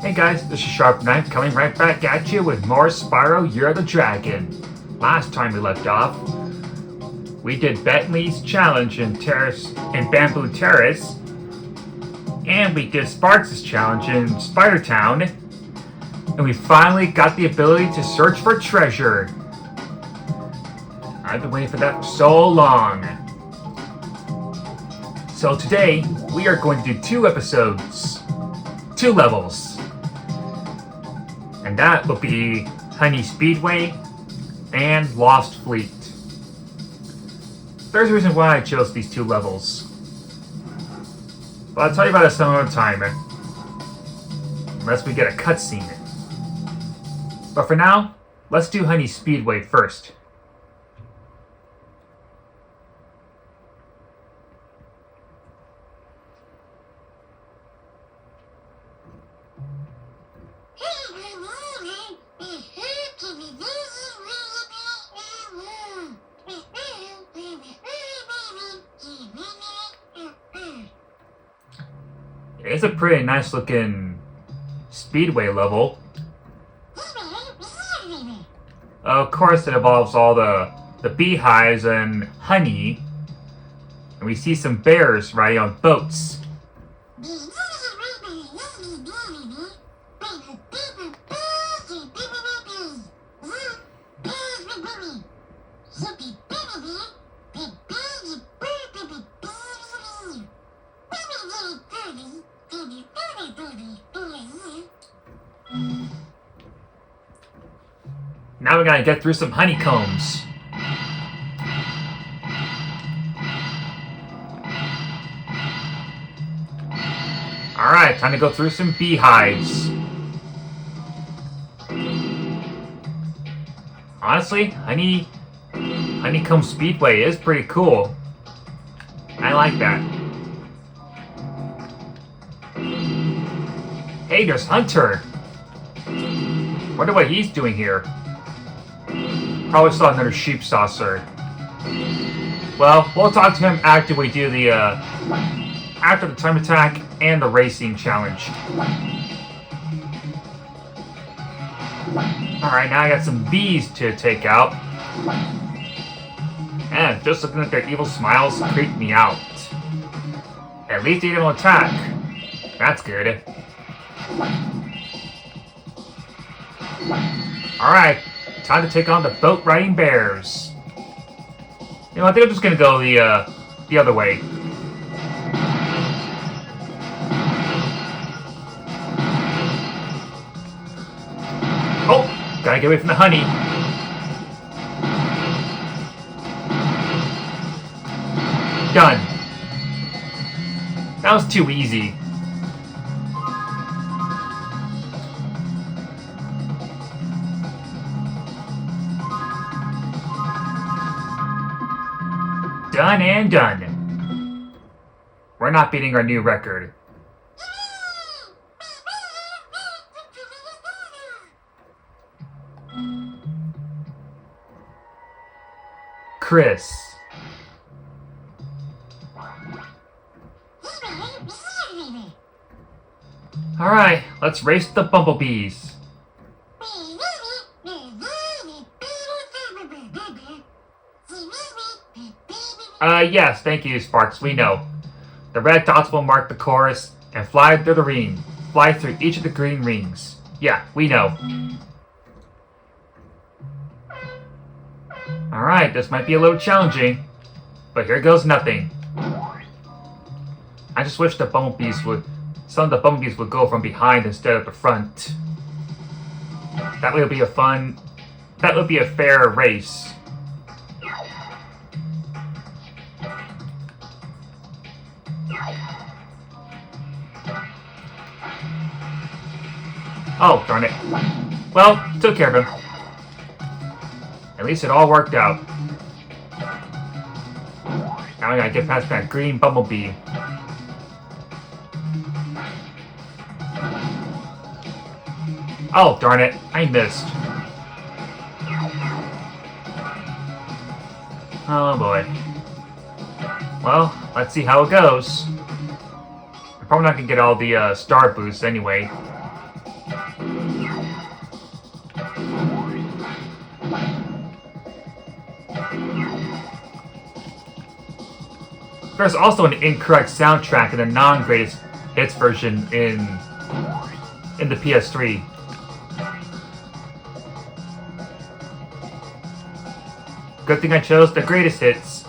Hey guys, this is Sharp Knife coming right back at you with more Spyro Year of the Dragon. Last time we left off, we did Bentley's challenge in Bamboo Terrace, and we did Sparks' challenge in Spider Town, and we finally got the ability to search for treasure. I've been waiting for that for so long. So today, we are going to do 2 episodes, 2 levels. And that will be Honey Speedway and Lost Fleet. There's a reason why I chose these 2 levels, but I'll tell you about it some other time, unless we get a cutscene. But for now, let's do Honey Speedway first. It's a pretty nice looking Speedway level. Of course, it involves all the beehives and honey, and we see some bears riding on boats. Now we gotta get through some honeycombs. Alright, time to go through some beehives. Honestly, Honeycomb Speedway is pretty cool. I like that. Hey, there's Hunter. Wonder what he's doing here. Probably saw another sheep saucer. Well, we'll talk to him after we do the after the time attack and the racing challenge. Alright, now I got some bees to take out. And just looking at their evil smiles creep me out. At least they don't attack. That's good. Alright, time to take on the boat riding bears. You know, I think I'm just gonna go the other way. Oh, gotta get away from the honey. Done. That was too easy. Done and done. We're not beating our new record. Chris. Alright, let's race the bumblebees. Yes, thank you, Sparks, we know. The red dots will mark the course and fly through the ring. Fly through each of the green rings. Yeah, we know. Alright, this might be a little challenging, but here goes nothing. I just wish some of the bumblebees would go from behind instead of the front. That would be a fair race. Oh, darn it. Well, took care of him. At least it all worked out. Now I gotta get past that green bumblebee. Oh, darn it. I missed. Oh boy. Well, let's see how it goes. I'm probably not gonna get all the star boosts anyway. there's also an incorrect soundtrack in the non-greatest hits version in the PS3. Good thing I chose the greatest hits.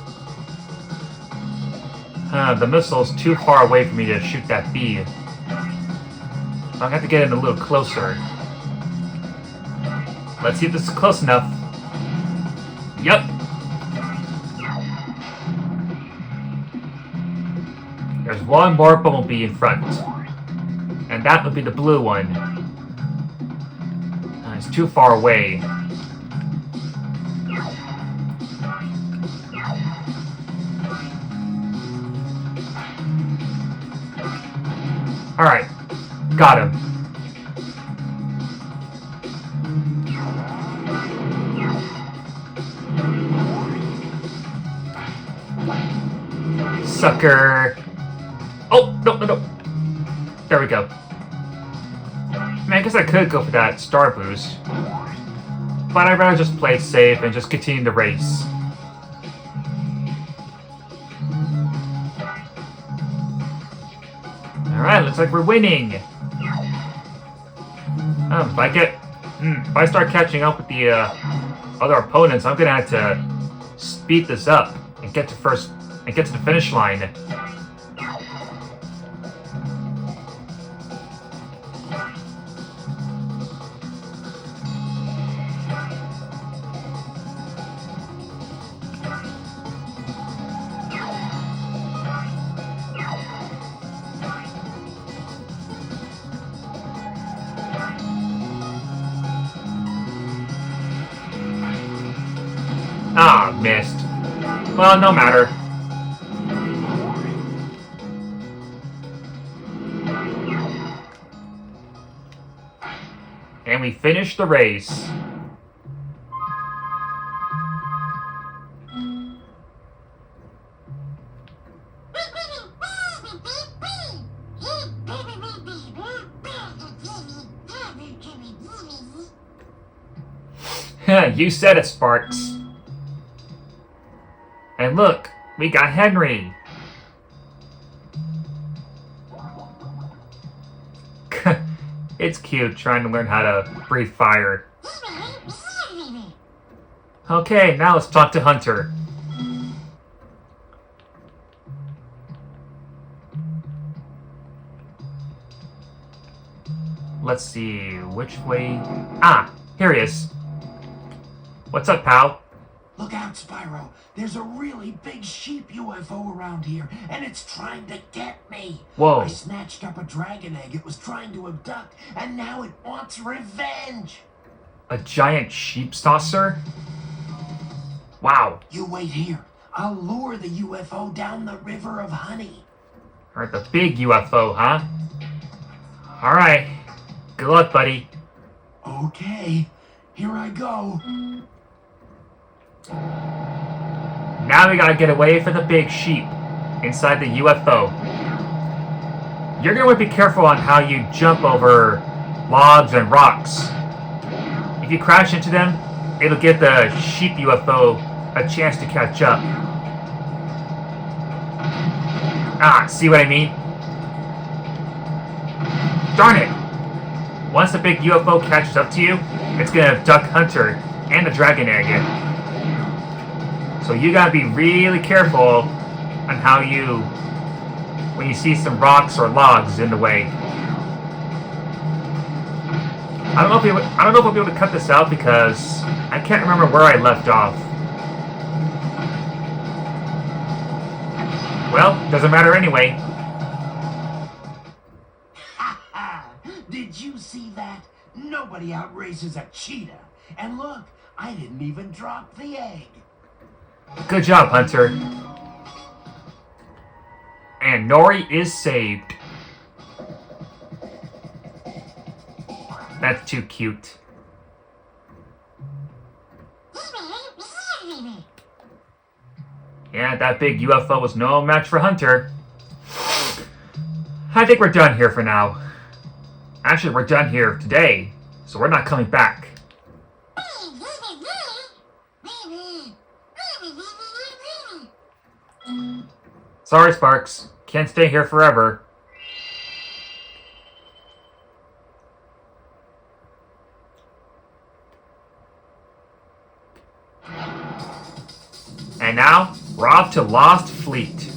The missile's too far away for me to shoot that bee. I'm gonna have to get in a little closer. Let's see if this is close enough. Yep. There's one more bumblebee in front. And that would be the blue one. It's too far away. Alright. Got him. Sucker. Oh, no. There we go. I mean, I guess I could go for that star boost. But I'd rather just play it safe and just continue the race. Alright, looks like we're winning. If I start catching up with the other opponents, I'm gonna have to speed this up and get to the finish line. Ah, missed. Well, no matter. And we finished the race. You said it, Sparks. And look, we got Henry. It's cute trying to learn how to breathe fire. Okay, now let's talk to Hunter. Let's see, which way... Ah, here he is. What's up, pal? Look out, Spyro. There's a really big sheep UFO around here, and it's trying to get me. Whoa. I snatched up a dragon egg it was trying to abduct, and now it wants revenge. A giant sheep saucer? Wow. You wait here. I'll lure the UFO down the river of honey. Alright, the big UFO, huh? Alright. Good luck, buddy. Okay. Here I go. Now we gotta get away from the big sheep inside the UFO. You're gonna want to be careful on how you jump over logs and rocks. If you crash into them, it'll give the sheep UFO a chance to catch up. Ah, see what I mean? Darn it! Once the big UFO catches up to you, it's gonna abduct Hunter and the dragon egg. So you gotta be really careful on how when you see some rocks or logs in the way. I don't know if I'll be able to cut this out because I can't remember where I left off. Well, doesn't matter anyway. Ha ha! Did you see that? Nobody outraces a cheetah. And look, I didn't even drop the egg. Good job, Hunter. And Nori is saved. That's too cute. Yeah, that big UFO was no match for Hunter. I think we're done here for now. Actually, we're done here today, so we're not coming back. Sorry, Sparks. Can't stay here forever. And now, we're off to Lost Fleet.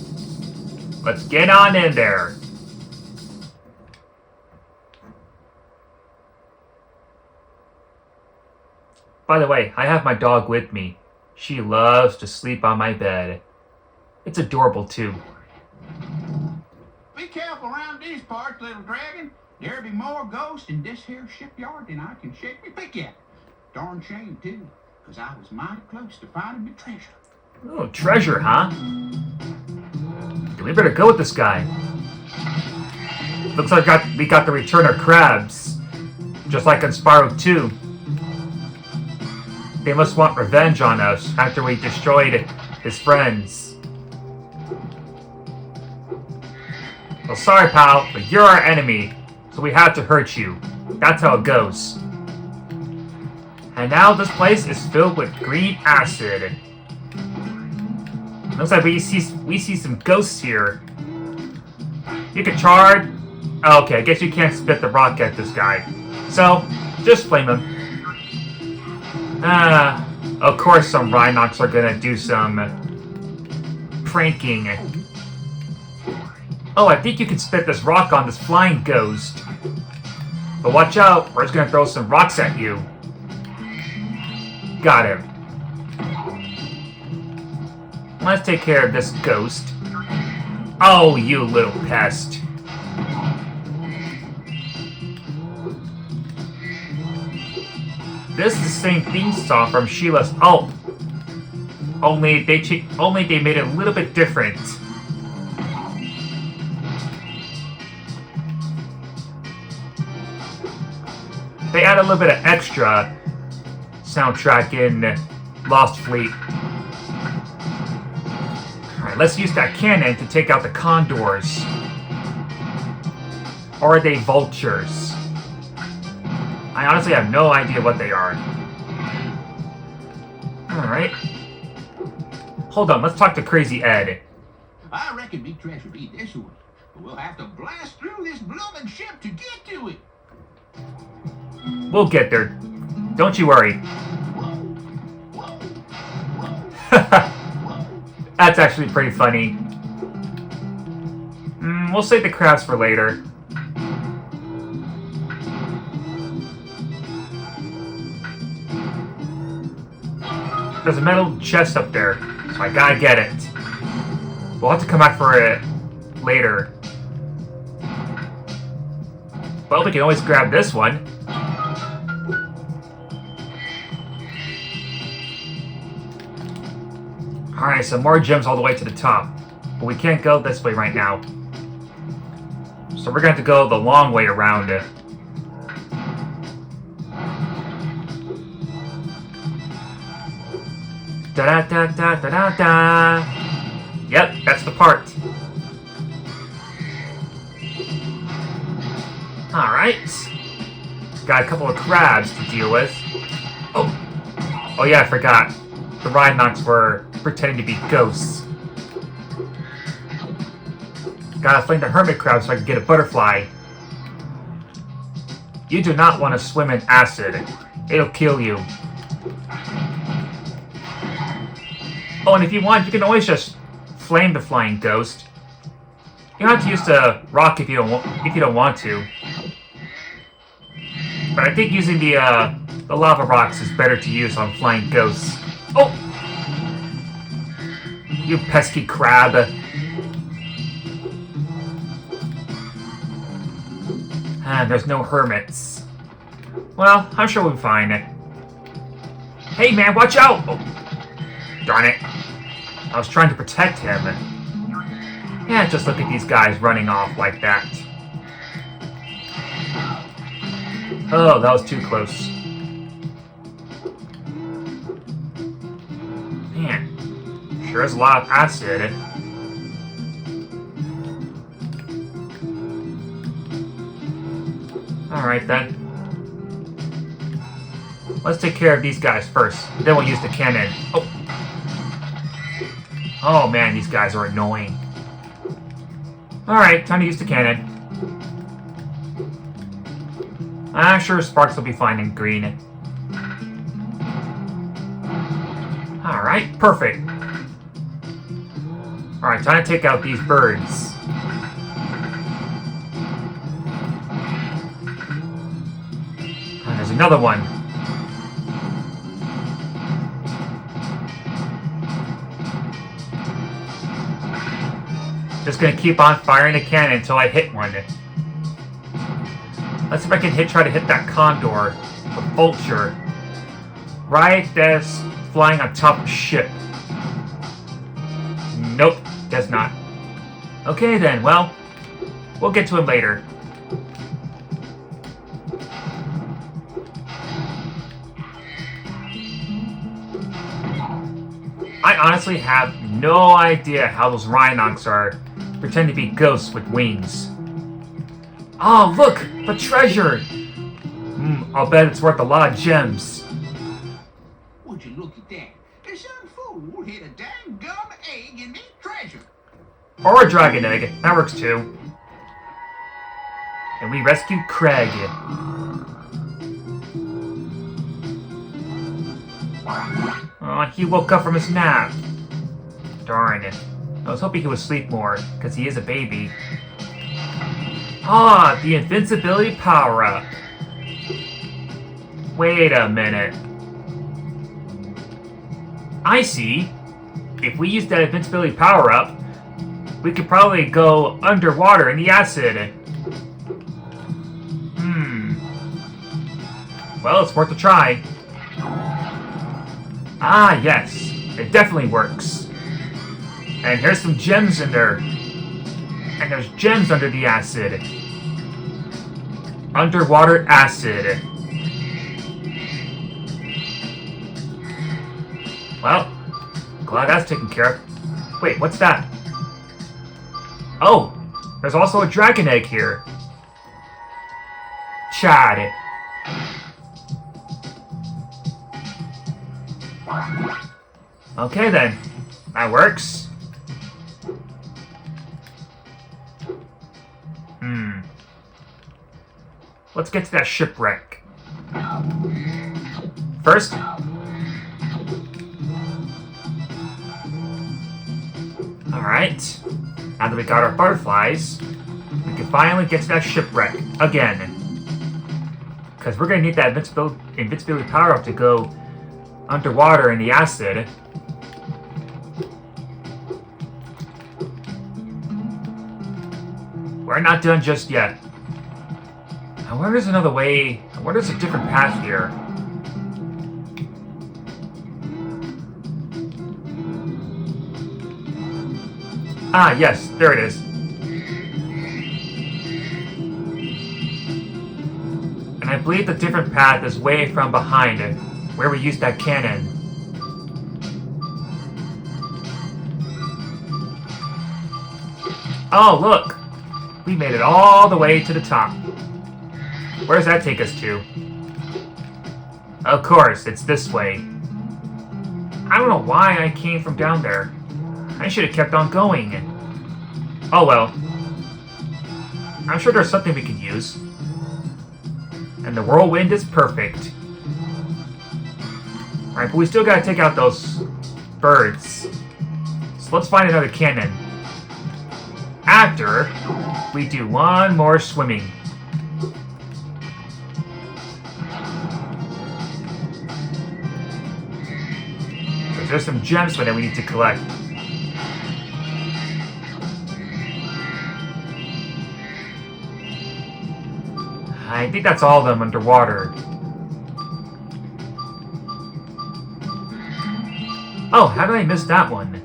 Let's get on in there. By the way, I have my dog with me. She loves to sleep on my bed. It's adorable, too. Be careful around these parts, little dragon. There be more ghosts in this here shipyard than I can shake me pick at. Darn shame, too, because I was mighty close to finding the treasure. Oh, treasure, huh? We better go with this guy. Looks like we got to return our crabs. Just like in Spyro 2. They must want revenge on us after we destroyed his friends. Well, sorry, pal, but you're our enemy, so we have to hurt you. That's how it goes. And now this place is filled with green acid. Looks like we see some ghosts here. You can charge. Oh, okay, I guess you can't spit the rock at this guy. So, just flame him. Of course some Rhinox are gonna do some pranking. Oh, I think you can spit this rock on this flying ghost. But watch out, we're just gonna throw some rocks at you. Got him. Let's take care of this ghost. Oh, you little pest. This is the same theme song from Sheila's Alp. Only they made it a little bit different. They add a little bit of extra soundtrack in Lost Fleet. Alright, let's use that cannon to take out the condors. Or are they vultures? I honestly have no idea what they are. Alright. Hold on, let's talk to Crazy Ed. I reckon big treasure be this one, but we'll have to blast through this blooming ship to get to it. We'll get there. Don't you worry. That's actually pretty funny. We'll save the crabs for later. There's a metal chest up there, so I gotta get it. We'll have to come back for it later. Well, we can always grab this one. Alright, so more gems all the way to the top. But we can't go this way right now. So we're going to have to go the long way around it. Da-da-da-da-da-da-da. Yep, that's the part. Alright. Got a couple of crabs to deal with. Oh yeah, I forgot. The Rhinox were pretending to be ghosts. Gotta flame the hermit crab so I can get a butterfly. You do not want to swim in acid. It'll kill you. Oh, and if you want, you can always just flame the flying ghost. You don't have to use the rock if you don't want to. But I think using the lava rocks is better to use on flying ghosts. Oh! You pesky crab. And there's no hermits. Well, I'm sure we'll be fine. Hey man, watch out! Oh, darn it. I was trying to protect him. Yeah, just look at these guys running off like that. Oh, that was too close. Man, sure is a lot of acid. Alright then. Let's take care of these guys first. Then we'll use the cannon. Oh! Oh man, these guys are annoying. Alright, time to use the cannon. I'm sure sparks will be fine in green. Alright, perfect. Alright, time to take out these birds. And there's another one. Just gonna keep on firing the cannon until I hit one. Let's see if I can try to hit that condor, or vulture, right that's flying on top of a ship. Nope, does not. Okay then, well, we'll get to it later. I honestly have no idea how those Rhinox are pretend to be ghosts with wings. Oh, look! The treasure! I'll bet it's worth a lot of gems. Would you look at that? This young fool hid a dang gum egg in this treasure. Or a dragon egg. That works too. And we rescued Craig. Oh, he woke up from his nap. Darn it. I was hoping he would sleep more, because he is a baby. Ah, the invincibility power-up. Wait a minute. I see. If we use that invincibility power-up, we could probably go underwater in the acid. Well, it's worth a try. Ah, yes. It definitely works. And here's some gems in there. And there's gems under the acid. Underwater acid. Well, glad that's taken care of. Wait, what's that? Oh, there's also a dragon egg here. Chad. Okay then, that works. Let's get to that shipwreck. First, alright, now that we got our butterflies, we can finally get to that shipwreck again. Because we're going to need that invincibility power-up to go underwater in the acid. We're not done just yet. I wonder there's another way. I wonder there's a different path here. Ah, yes, there it is. And I believe the different path is way from behind it, where we used that cannon. Oh, look! We made it all the way to the top. Where does that take us to? Of course, it's this way. I don't know why I came from down there. I should have kept on going. Oh well. I'm sure there's something we can use. And the whirlwind is perfect. Alright, but we still gotta take out those birds. So let's find another cannon. After we do one more swimming. There's some gems that we need to collect. I think that's all of them underwater. Oh, how did I miss that one?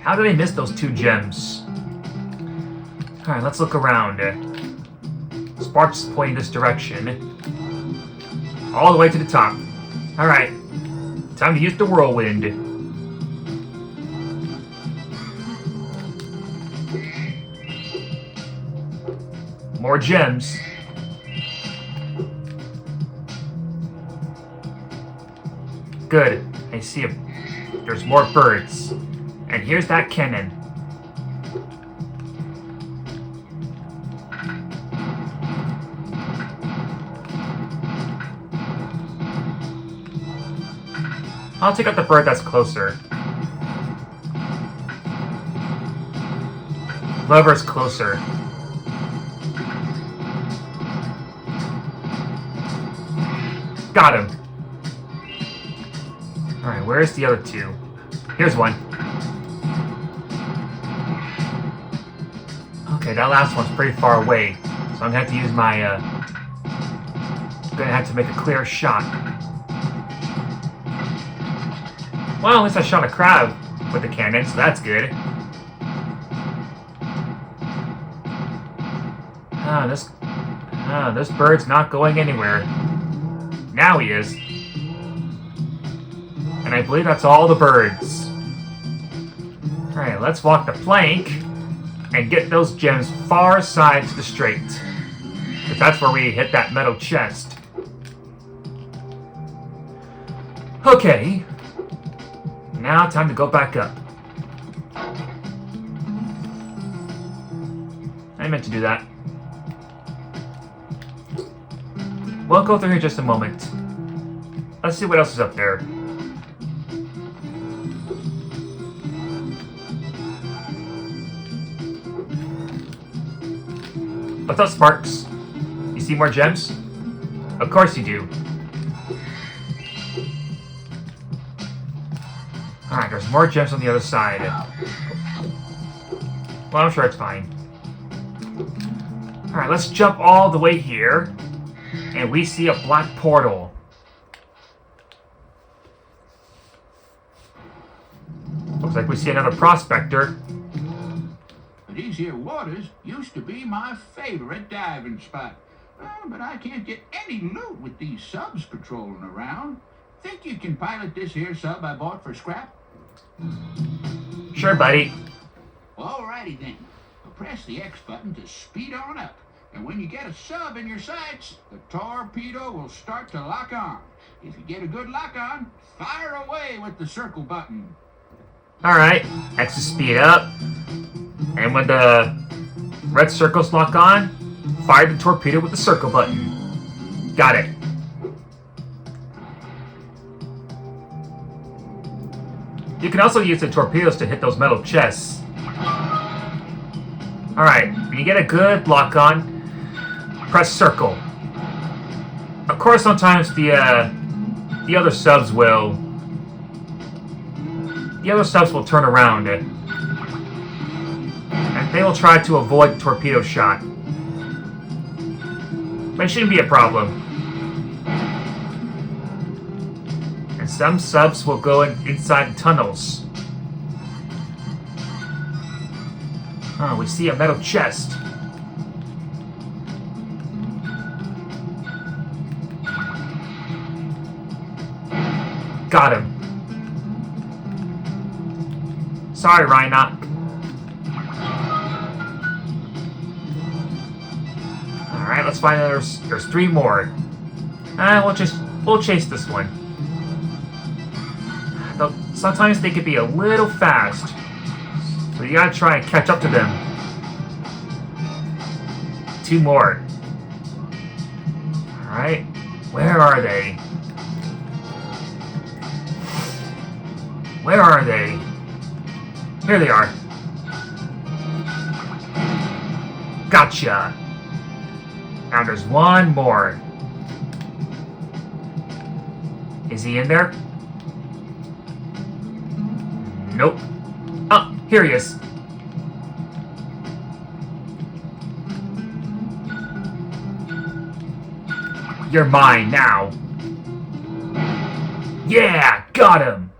How did I miss those two gems? Alright, let's look around. Sparks pointing this direction. All the way to the top. Alright, time to use the whirlwind. More gems. Good, I see there's more birds. And here's that cannon. I'll take out the bird that's closer. Whoever's closer. Got him. Alright, where's the other two? Here's one. Okay, that last one's pretty far away. So I'm gonna have to use my, gonna have to make a clear shot. Well, at least I shot a crab with the cannon, so that's good. This bird's not going anywhere. Now he is. And I believe that's all the birds. Alright, let's walk the plank and get those gems far side to the straight. Because that's where we hit that metal chest. Okay. Now time to go back up. I meant to do that. We'll go through here just a moment. Let's see what else is up there. What's up, Sparks? You see more gems? Of course you do. Alright, there's more gems on the other side. Well, I'm sure it's fine. Alright, let's jump all the way here. And we see a black portal. Looks like we see another prospector. These here waters used to be my favorite diving spot. But I can't get any loot with these subs patrolling around. Think you can pilot this here sub I bought for scrap? Sure, buddy. Alrighty then. Press the X button to speed on up. And when you get a sub in your sights, the torpedo will start to lock on. If you get a good lock on, fire away with the circle button. Alright, X to speed up. And when the red circles lock on, fire the torpedo with the circle button. Got it. You can also use the torpedoes to hit those metal chests. Alright, when you get a good lock on, press circle. Of course, sometimes the other subs will... The other subs will turn around. And they will try to avoid torpedo shot. But it shouldn't be a problem. And some subs will go inside tunnels. Oh, we see a metal chest. Got him. Sorry, Rhinoc. Alright, let's find out there's 3 more. We'll chase this one. Though sometimes they could be a little fast. So you gotta try and catch up to them. 2 more. Alright, where are they? Where are they? Here they are. Gotcha. Now there's 1 more. Is he in there? Nope. Oh, here he is. You're mine now. Yeah, got him.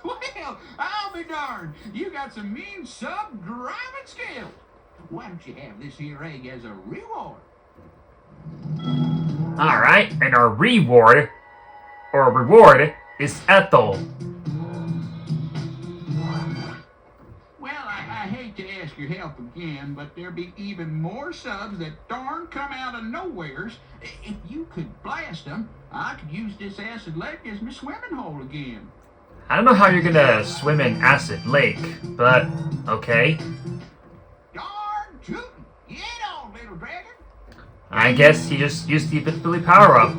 Well, I'll be darned. You got some mean sub-driving skills. Why don't you have this here egg as a reward? Alright, and our reward is Ethel. Well, I hate to ask your help again, but there be even more subs that darn come out of nowheres. If you could blast them, I could use this acid lake as my swimming hole again. I don't know how you're gonna swim in Acid Lake, but okay. Darn tootin'! Get on, little dragon! I guess he just used the Invincibility power-up.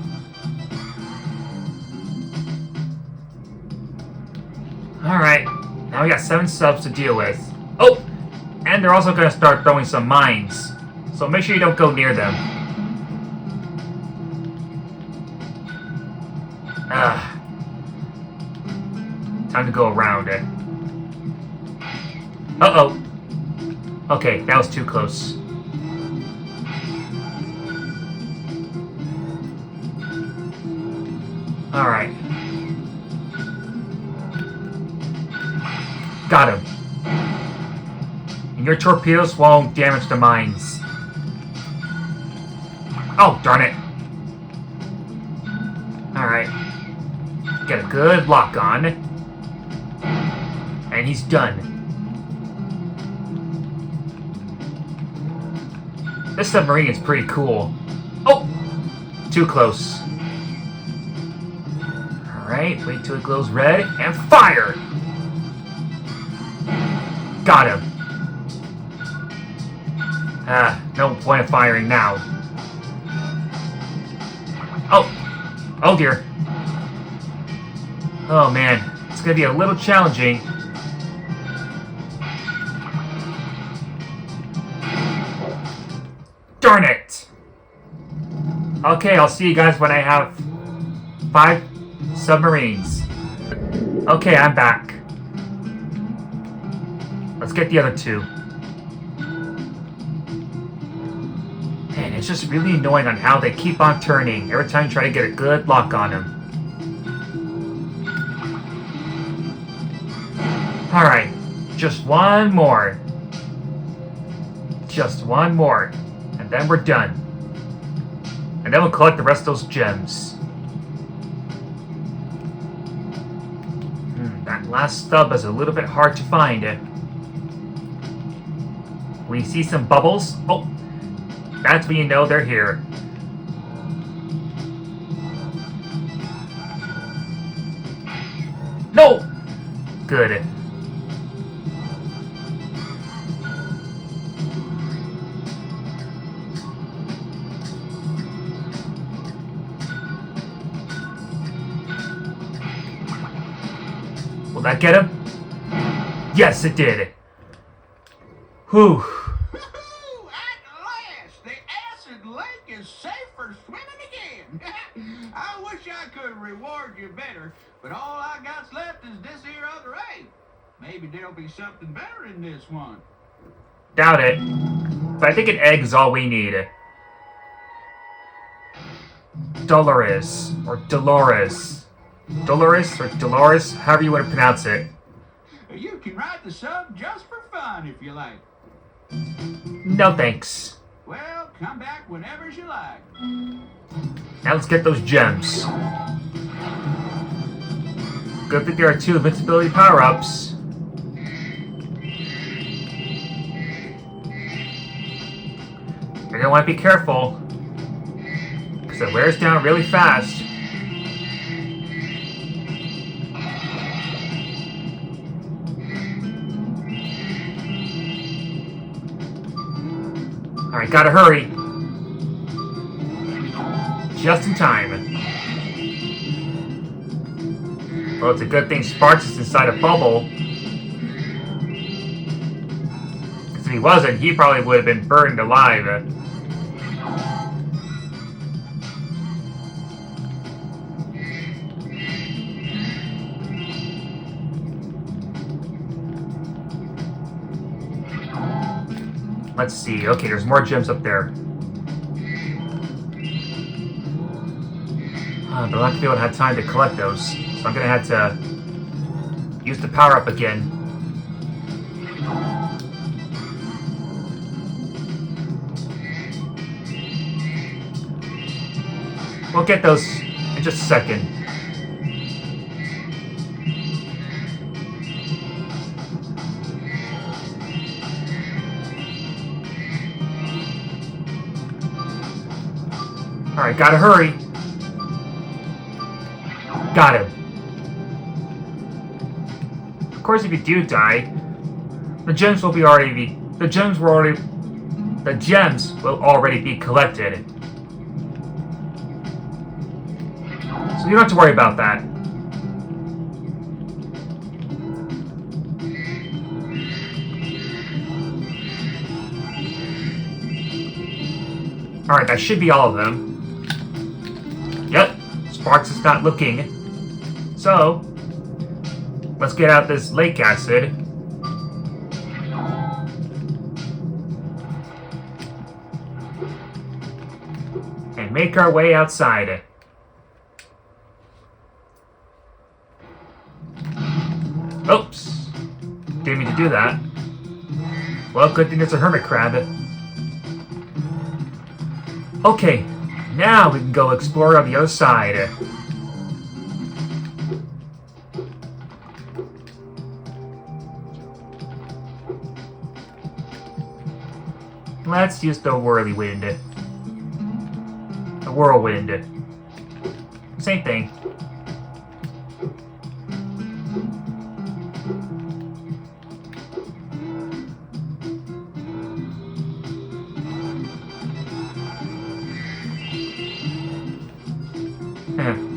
Now we got 7 subs to deal with. Oh! And they're also going to start throwing some mines. So make sure you don't go near them. Time to go around it. Uh-oh. Okay, that was too close. Alright. Got him. And your torpedoes won't damage the mines. Oh, darn it. Alright. Get a good lock on. And he's done. This submarine is pretty cool. Oh! Too close. Alright, wait till it glows red, and fire! Got him. No point of firing now. Oh! Oh dear. Oh man, it's gonna be a little challenging. Darn it! Okay, I'll see you guys when I have 5 submarines. Okay, I'm back. Let's get the other 2. Man, it's just really annoying on how they keep on turning every time you try to get a good lock on them. Alright, just one more. Just one more. And then we're done. And then we'll collect the rest of those gems. That last stub is a little bit hard to find. When you see some bubbles, oh, that's when you know they're here. No! Good. Will that get him? Yes, it did. Whew. At last, the acid lake is safe for swimming again. I wish I could reward you better, but all I got's left is this here other egg. Maybe there'll be something better in this one. Doubt it. But I think an egg is all we need. Dolores. Or Dolores. Dolores or Dolores, however you want to pronounce it. You can write the sub just for fun if you like. No thanks. Well, come back whenever you like. Now let's get those gems. Good that there are 2 invincibility power-ups. You're gonna want to be careful, because it wears down really fast. Alright, gotta hurry. Just in time. Well, it's a good thing Sparks is inside a bubble. Because if he wasn't, he probably would have been burned alive. Let's see. Okay, there's more gems up there. But I'm not going to be able to have time to collect those. So I'm going to have to use the power-up again. We'll get those in just a second. Alright, gotta hurry. Got him. Of course, if you do die, the gems will already be collected. So you don't have to worry about that. Alright, that should be all of them. Yep, Sparks is not looking. So, let's get out this lake acid. And make our way outside. Oops. Didn't mean to do that. Well, good thing there's a hermit crab. Okay, now we can go explore on the other side. Let's use the whirlwind. The whirlwind. Same thing.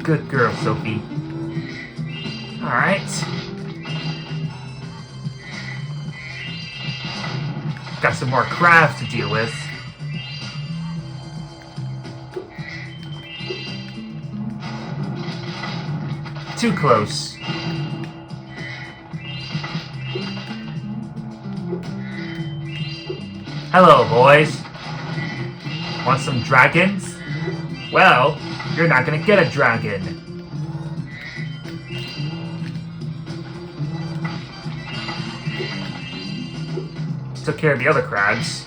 Good girl, Sophie. Alright. Got some more crabs to deal with. Too close. Hello, boys. Want some dragons? Well, you're not gonna get a dragon. Took care of the other crabs.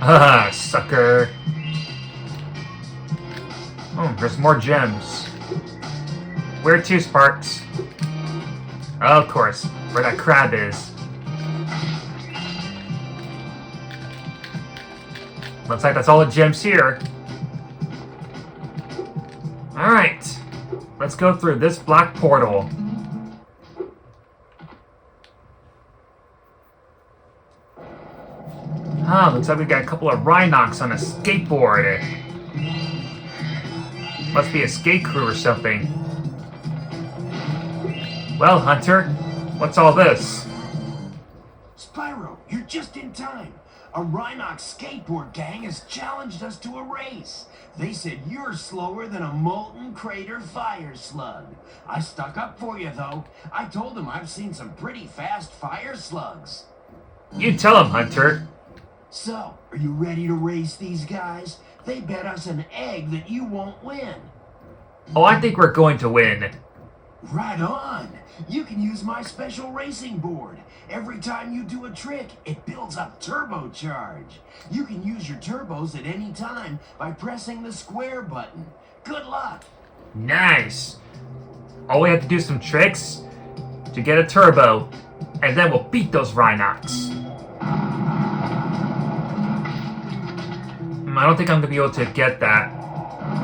Haha, sucker. Oh, there's more gems. Where to, Sparks? Oh, of course, where that crab is. Looks like that's all the gems here. Alright. Let's go through this black portal. Ah, looks like we got a couple of Rhinox on a skateboard. Must be a skate crew or something. Well, Hunter, what's all this? Spyro, you're just in time. A Rhinox skateboard gang has challenged us to a race. They said you're slower than a molten crater fire slug. I stuck up for you, though. I told them I've seen some pretty fast fire slugs. You tell him, Hunter. So, are you ready to race these guys? They bet us an egg that you won't win. Oh, I think we're going to win. Right on. You can use my special racing board. Every time you do a trick, it builds up turbocharge. You can use your turbos at any time by pressing the square button. Good luck. Nice. All we have to do is some tricks to get a turbo, and then we'll beat those Rhinox. I don't think I'm going to be able to get that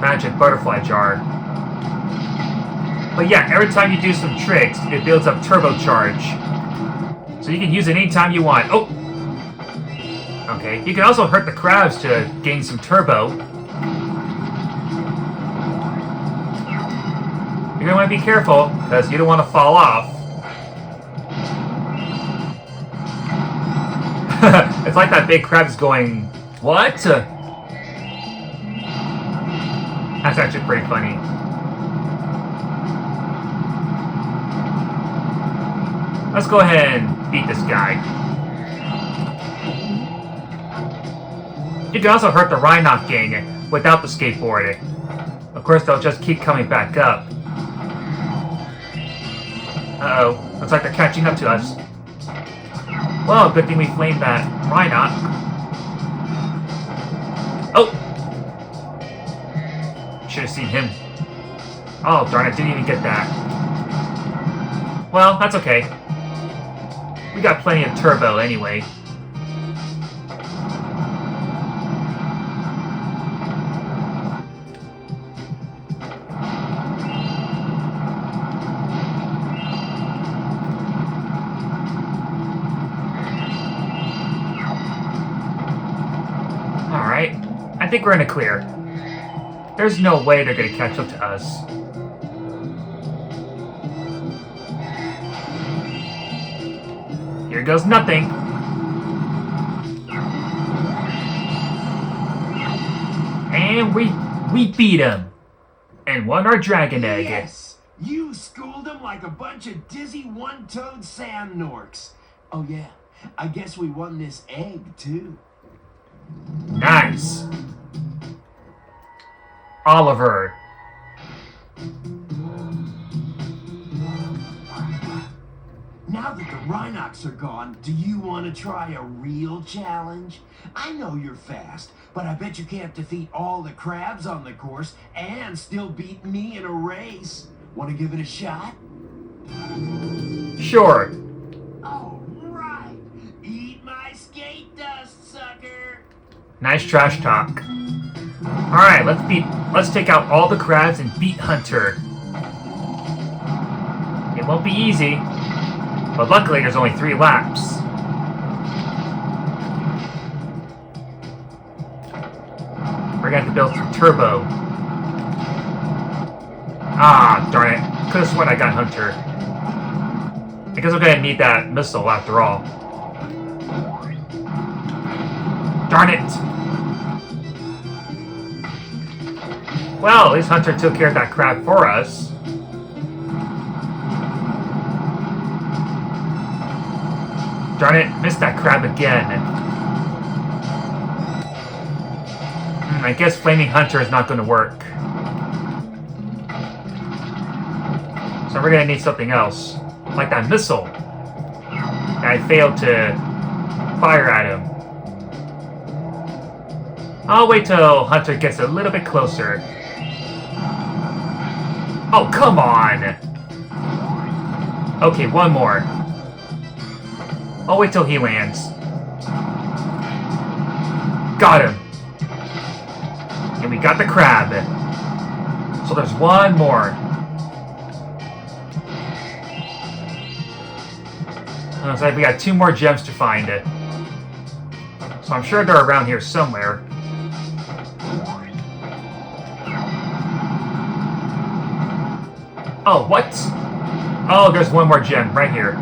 magic butterfly jar. But yeah, every time you do some tricks, it builds up turbocharge. So you can use it anytime you want. Oh! Okay, you can also hurt the crabs to gain some turbo. You're going to want to be careful, because you don't want to fall off. It's like that big crab's going, what? That's actually pretty funny. Let's go ahead and beat this guy. You can also hurt the Rhinox gang without the skateboard. Of course, they'll just keep coming back up. Uh-oh. Looks like they're catching up to us. Well, good thing we flamed that Rhinox. Oh! Should have seen him. Oh, darn it, didn't even get that. Well, that's okay. We got plenty of turbo anyway. Alright, I think we're in a clear. There's no way they're gonna catch up to us. Here goes nothing. And we beat him. And won our dragon egg. Yes! You schooled them like a bunch of dizzy one-toed sand norks. Oh yeah, I guess we won this egg too. Nice. Oliver. Now that the Rhinox are gone, do you want to try a real challenge? I know you're fast, but I bet you can't defeat all the crabs on the course and still beat me in a race. Want to give it a shot? Sure. All right. Eat my skate dust, sucker. Nice trash talk. Alright, let's take out all the crabs and beat Hunter. It won't be easy, but luckily there's only 3 laps. We're gonna have to build some turbo. Ah, darn it. Could've sworn I got Hunter. I guess I'm gonna need that missile after all. Darn it! Well, at least Hunter took care of that crab for us. Darn it, missed that crab again. I guess Flaming Hunter is not going to work. So we're going to need something else. Like that missile. I failed to fire at him. I'll wait till Hunter gets a little bit closer. Oh, come on! Okay, one more. I'll wait till he lands. Got him! And we got the crab. So there's one more. Looks like we got 2 more gems to find. So I'm sure they're around here somewhere. Oh, what? Oh, there's one more gem right here.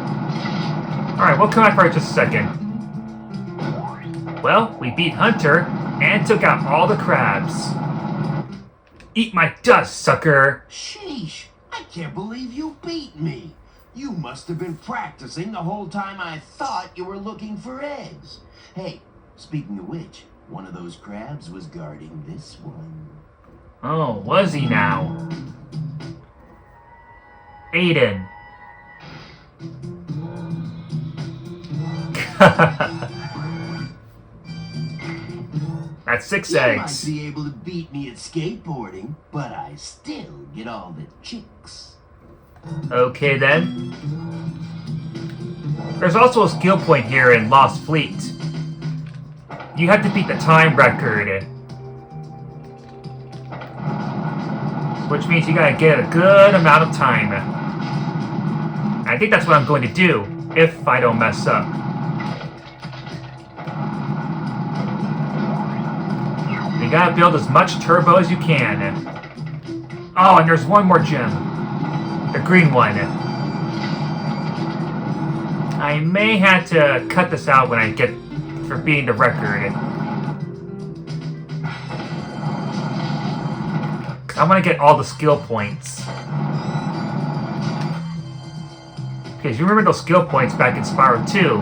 Alright, we'll come back for just a second. Well, we beat Hunter and took out all the crabs. Eat my dust, sucker! Sheesh, I can't believe you beat me. You must have been practicing the whole time I thought you were looking for eggs. Hey, speaking of which, one of those crabs was guarding this one. Oh, was he now? Aiden. That's 6 eggs. You might be able to beat me at skateboarding, but I still get all the chicks. Okay then. There's also a skill point here in Lost Fleet. You have to beat the time record. Which means you gotta get a good amount of time. I think that's what I'm going to do, if I don't mess up. You gotta build as much turbo as you can. Oh, and there's one more gem. The green one. I may have to cut this out when I get for beating the record. I want to get all the skill points. Because you remember those skill points back in Spyro 2.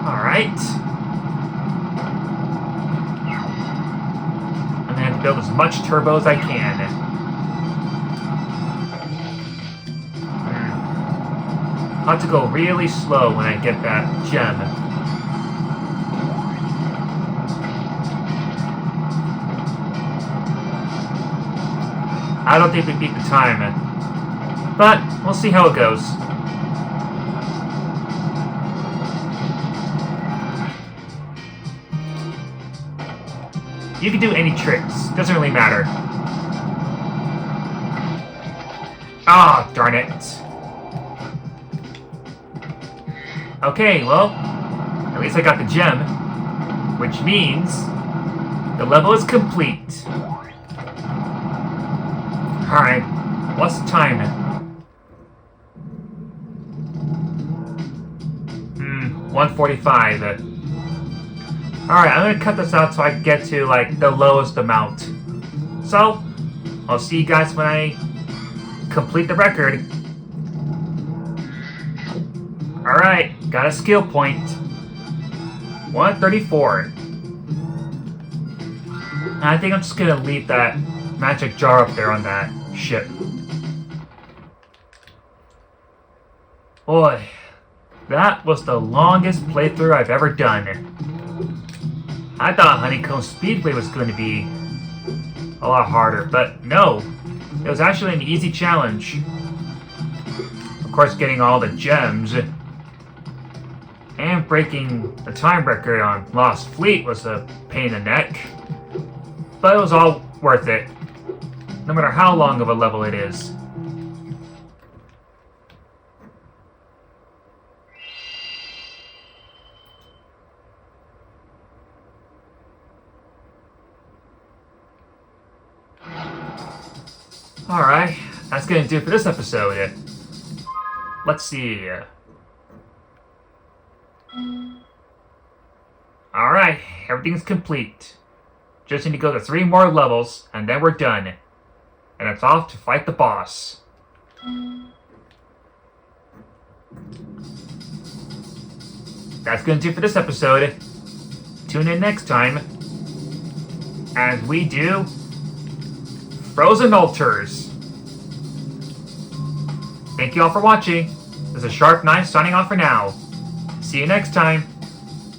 Alright. I'm going to have to build as much turbo as I can. I'll have to go really slow when I get that gem. I don't think we beat the time, but we'll see how it goes. You can do any tricks, doesn't really matter. Ah, darn it. Okay, well, at least I got the gem, which means the level is complete. Alright, what's the time? 1:45. Alright, I'm gonna cut this out so I can get to, like, the lowest amount. So, I'll see you guys when I complete the record. Alright, got a skill point. 134. And I think I'm just gonna leave that magic jar up there on that ship. Boy, that was the longest playthrough I've ever done. I thought Honeycomb Speedway was going to be a lot harder, but no. It was actually an easy challenge. Of course, getting all the gems and breaking the time record on Lost Fleet was a pain in the neck. But it was all worth it, no matter how long of a level it is. Alright, that's gonna do it for this episode. Let's see. Alright, everything's complete. Just need to go to 3 more levels, and then we're done. And it's off to fight the boss. That's gonna do it for this episode. Tune in next time as we do Frozen Altars. Thank you all for watching. This is Sharp Knife signing off for now. See you next time.